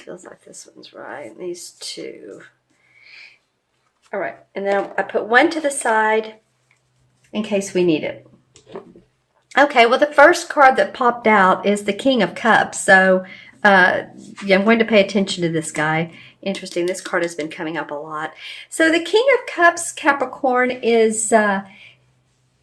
Feels like this one's right. These two. All right. And then I put one to the side in case we need it. Okay, well, the first card that popped out is the King of Cups. So, yeah, I'm going to pay attention to this guy. Interesting. This card has been coming up a lot. So, the King of Cups, Capricorn, is a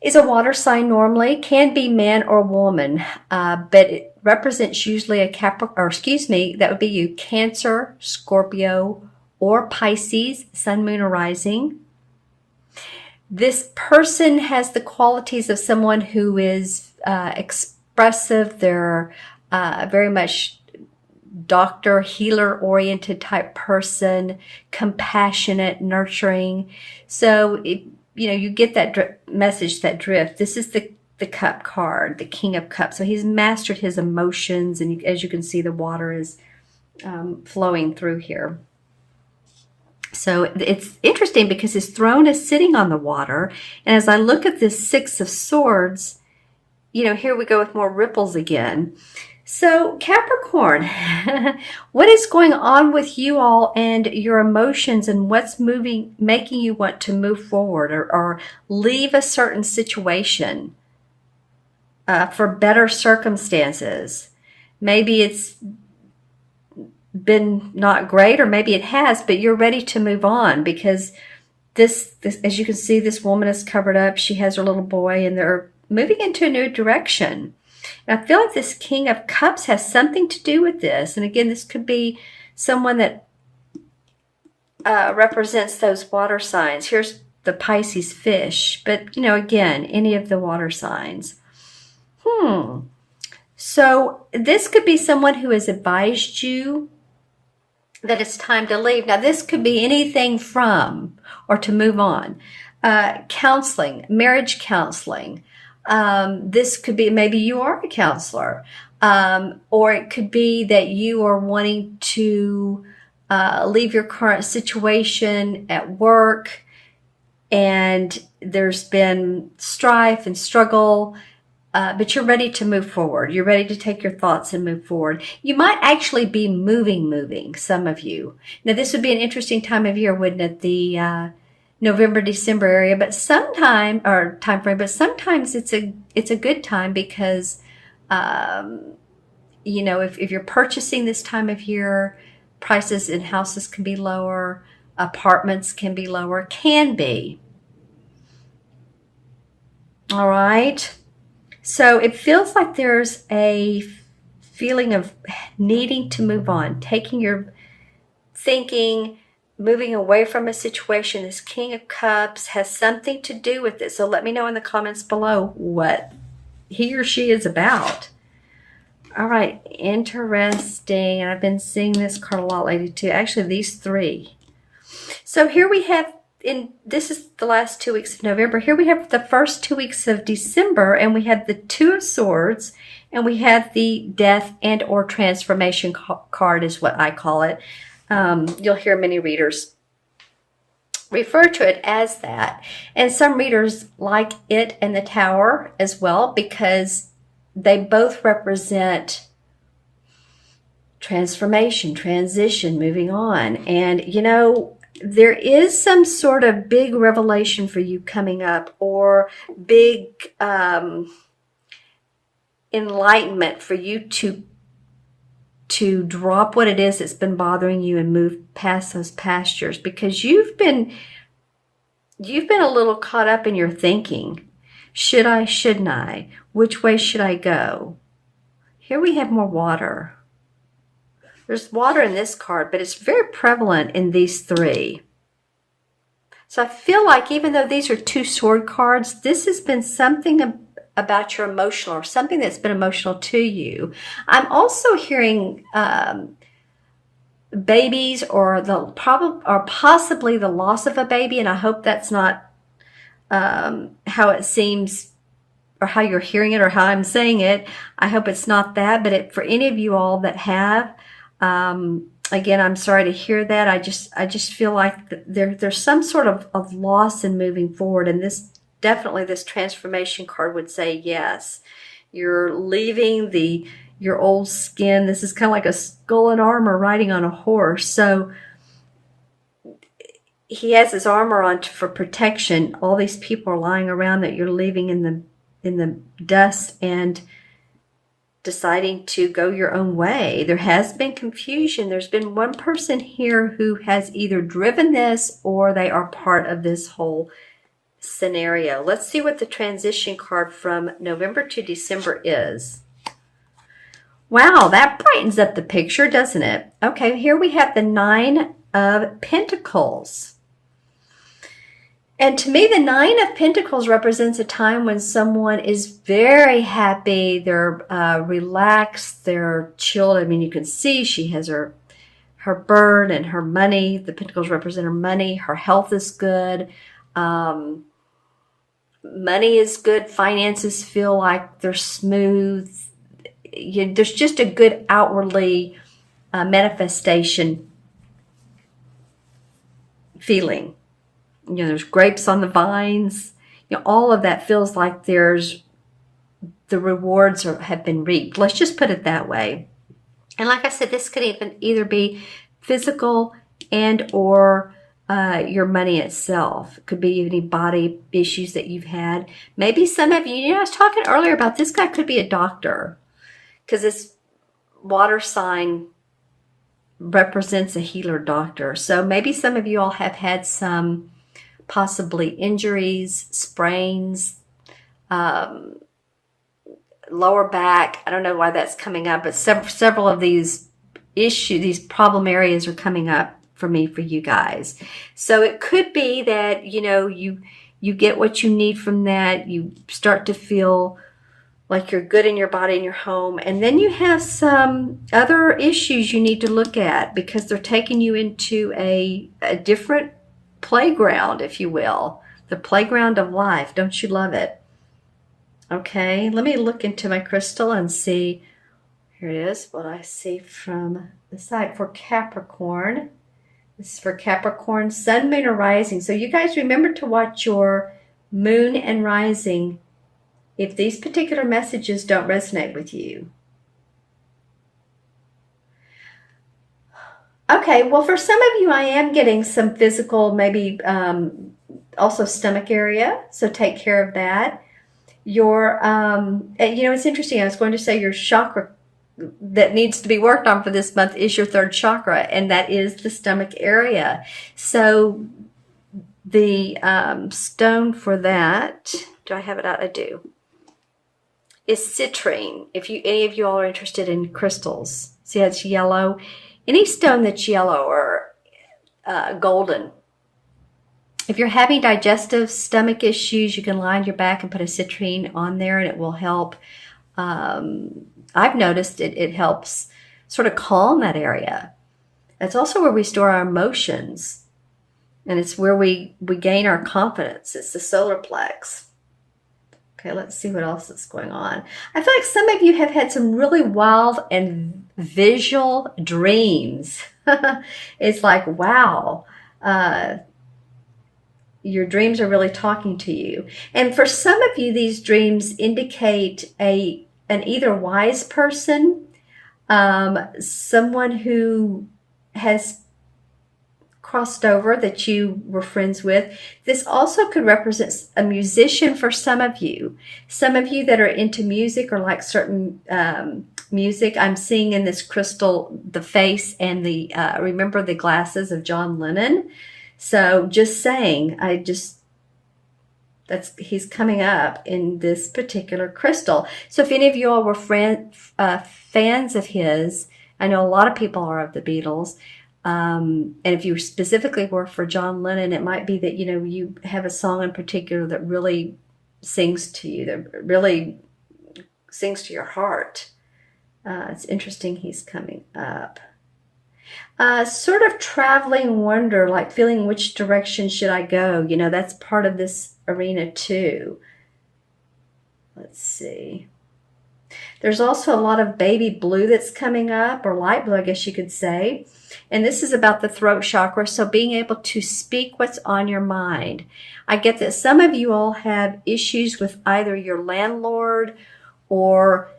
water sign normally. Can be man or woman, but it represents usually a Capricorn, or excuse me, that would be you, Cancer, Scorpio, or Pisces, Sun, Moon, or Rising. This person has the qualities of someone who is expressive. They're very much doctor, healer-oriented type person, compassionate, nurturing. So, you get that message, that drift. This is the cup card, the King of Cups. So he's mastered his emotions, and as you can see, the water is flowing through here. So it's interesting because his throne is sitting on the water. And as I look at this Six of Swords, here we go with more ripples again. So Capricorn, what is going on with you all and your emotions, and what's making you want to move forward or leave a certain situation for better circumstances? Maybe it's been not great, or maybe it has, but you're ready to move on because this, as you can see, this woman is covered up. She has her little boy, and they're moving into a new direction. And I feel like this King of Cups has something to do with this. And again, this could be someone that represents those water signs. Here's the Pisces fish, but again, any of the water signs. So this could be someone who has advised you that it's time to leave. Now, this could be anything from or to move on. Counseling, marriage counseling. This could be, maybe you are a counselor. Or it could be that you are wanting to leave your current situation at work, and there's been strife and struggle. But you're ready to move forward. You're ready to take your thoughts and move forward. You might actually be moving, some of you. Now, this would be an interesting time of year, wouldn't it? The November, December area, but sometimes it's a good time because, if you're purchasing this time of year, prices in houses can be lower, apartments can be lower, can be. All right. So it feels like there's a feeling of needing to move on, taking your thinking, moving away from a situation. This King of Cups has something to do with it. So let me know in the comments below what he or she is about. All right, interesting. And I've been seeing this card a lot lately too. Actually, these three. So here we have, this is the last 2 weeks of November. Here we have the first 2 weeks of December, and we have the Two of Swords, and we have the Death and or Transformation card is what I call it. You'll hear many readers refer to it as that. And some readers like it and the Tower as well because they both represent transformation, transition, moving on. And, there is some sort of big revelation for you coming up, or big enlightenment for you to drop what it is that's been bothering you and move past those pastures, because you've been a little caught up in your thinking. Should I, shouldn't I? Which way should I go? Here we have more water. There's water in this card, but it's very prevalent in these three. So I feel like even though these are two sword cards, this has been something about your emotional, or something that's been emotional to you. I'm also hearing babies, or possibly the loss of a baby, and I hope that's not how it seems, or how you're hearing it, or how I'm saying it. I hope it's not that, but for any of you all that have, again, I'm sorry to hear that. I just feel like there's some sort of loss in moving forward, and this transformation card would say yes. You're leaving the your old skin. This is kind of like a skull and armor riding on a horse. So he has his armor on for protection. All these people are lying around that you're leaving in the dust and deciding to go your own way. There has been confusion. There's been one person here who has either driven this or they are part of this whole scenario. Let's see what the transition card from November to December is. Wow, that brightens up the picture, doesn't it? Okay, here we have the 9 of Pentacles. And to me, the 9 of Pentacles represents a time when someone is very happy, they're relaxed, they're chilled. I mean, you can see she has her bird and her money. The Pentacles represent her money. Her health is good. Money is good. Finances feel like they're smooth. There's just a good outwardly manifestation feeling. There's grapes on the vines. All of that feels like the rewards have been reaped. Let's just put it that way. And like I said, this could either be physical and or your money itself. It could be any body issues that you've had. Maybe some of you, I was talking earlier about this guy could be a doctor because this water sign represents a healer doctor. So maybe some of you all have had some possibly injuries, sprains, lower back. I don't know why that's coming up, but several of these issues, these problem areas are coming up for you guys. So it could be that, you get what you need from that. You start to feel like you're good in your body and your home. And then you have some other issues you need to look at because they're taking you into a different playground, if you will. The playground of life. Don't you love it? Okay, let me look into my crystal and see. Here it is, what I see from the side for Capricorn. This is for Capricorn, Sun, Moon, or Rising. So you guys remember to watch your Moon and Rising if these particular messages don't resonate with you. Okay, well, for some of you, I am getting some physical, maybe also stomach area, so take care of that. Your, it's interesting, I was going to say your chakra that needs to be worked on for this month is your 3rd chakra, and that is the stomach area. So the stone for that, do I have it out? I do. Is citrine. If any of you all are interested in crystals, see how it's yellow. Any stone that's yellow or golden. If you're having digestive stomach issues, you can line your back and put a citrine on there, and it will help. I've noticed it helps sort of calm that area. That's also where we store our emotions, and it's where we gain our confidence. It's the solar plex. Okay, let's see what else is going on. I feel like some of you have had some really wild and visual dreams. It's like, wow, your dreams are really talking to you. And for some of you, these dreams indicate an either wise person, someone who has crossed over that you were friends with. This also could represent a musician for some of you. Some of you that are into music or like certain music. I'm seeing in this crystal the face and the remember the glasses of John Lennon. So just saying, he's coming up in this particular crystal. So if any of you all were fans of his, I know a lot of people are of the Beatles. And if you specifically were for John Lennon, it might be that, you have a song in particular that really sings to you, that really sings to your heart. It's interesting he's coming up. Sort of traveling wonder, like feeling which direction should I go? That's part of this arena too. Let's see. There's also a lot of baby blue that's coming up, or light blue, I guess you could say. And this is about the throat chakra, so being able to speak what's on your mind. I get that some of you all have issues with either your landlord or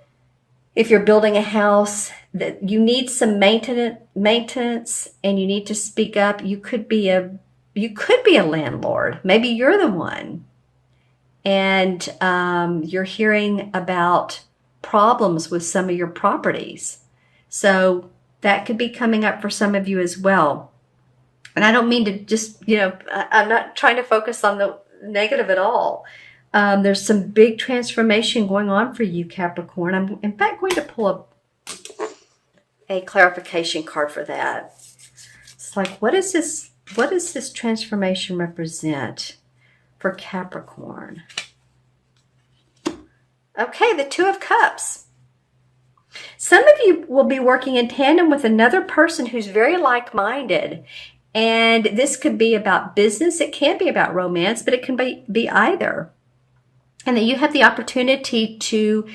if you're building a house, that you need some maintenance and you need to speak up. You could be a landlord. Maybe you're the one, and you're hearing about problems with some of your properties. So that could be coming up for some of you as well. And I don't mean to just, I'm not trying to focus on the negative at all. There's some big transformation going on for you, Capricorn. I'm, in fact, going to pull a clarification card for that. It's like, what is this? What does this transformation represent for Capricorn? Okay, the Two of Cups. Some of you will be working in tandem with another person who's very like-minded. And this could be about business. It can be about romance, but it can be either. And that you have the opportunity to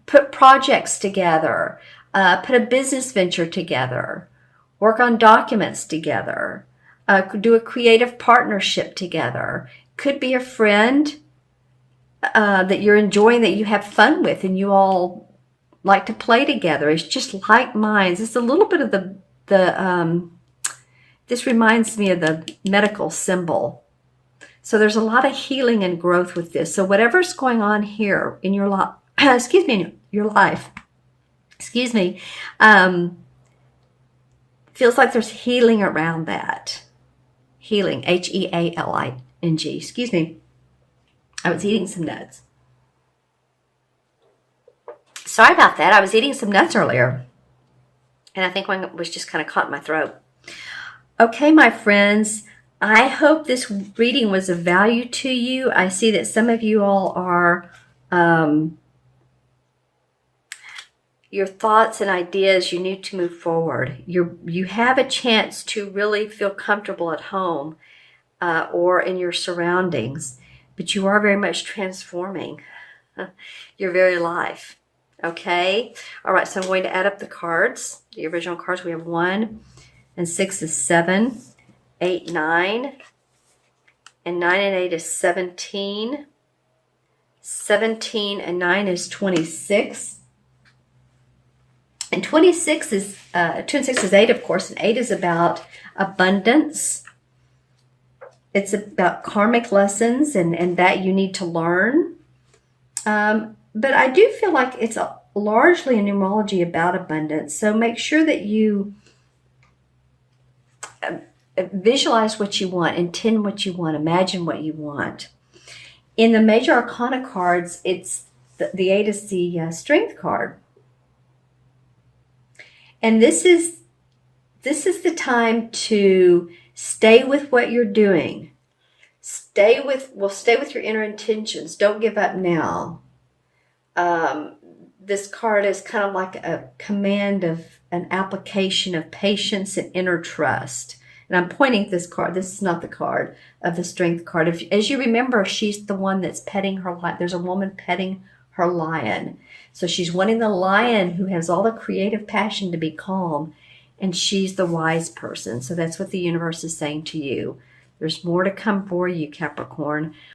put projects together, put a business venture together, work on documents together, do a creative partnership together. Could be a friend that you're enjoying, that you have fun with, and you all like to play together. It's just like minds. It's a little bit of this reminds me of the medical symbol. So there's a lot of healing and growth with this. So whatever's going on here in your life, your life, feels like there's healing around that. Healing, Healing, excuse me. I was eating some nuts. Sorry about that. I was eating some nuts earlier. And I think one was just kind of caught in my throat. Okay, my friends, I hope this reading was of value to you. I see that some of you all are, your thoughts and ideas, you need to move forward. You have a chance to really feel comfortable at home or in your surroundings, but you are very much transforming your very life. Okay? All right, so I'm going to add up the cards, the original cards. We have 1 and 6 is 7, 8, 9, and 9 and 8 is 17. 17 and 9 is 26. And 26 is, 2 and 6 is 8, of course, and 8 is about abundance. It's about karmic lessons and that you need to learn. But I do feel like it's largely a numerology about abundance. So make sure that you visualize what you want, intend what you want, imagine what you want. In the major arcana cards, it's the 8 is the strength card. And this is the time to stay with what you're doing. Stay with your inner intentions. Don't give up now. This card is kind of like a command of an application of patience and inner trust. And I'm pointing at this card. This is not the card of the strength card. As you remember, she's the one that's petting her lion. There's a woman petting her lion. So she's wanting the lion who has all the creative passion to be calm. And she's the wise person. So that's what the universe is saying to you. There's more to come for you, Capricorn.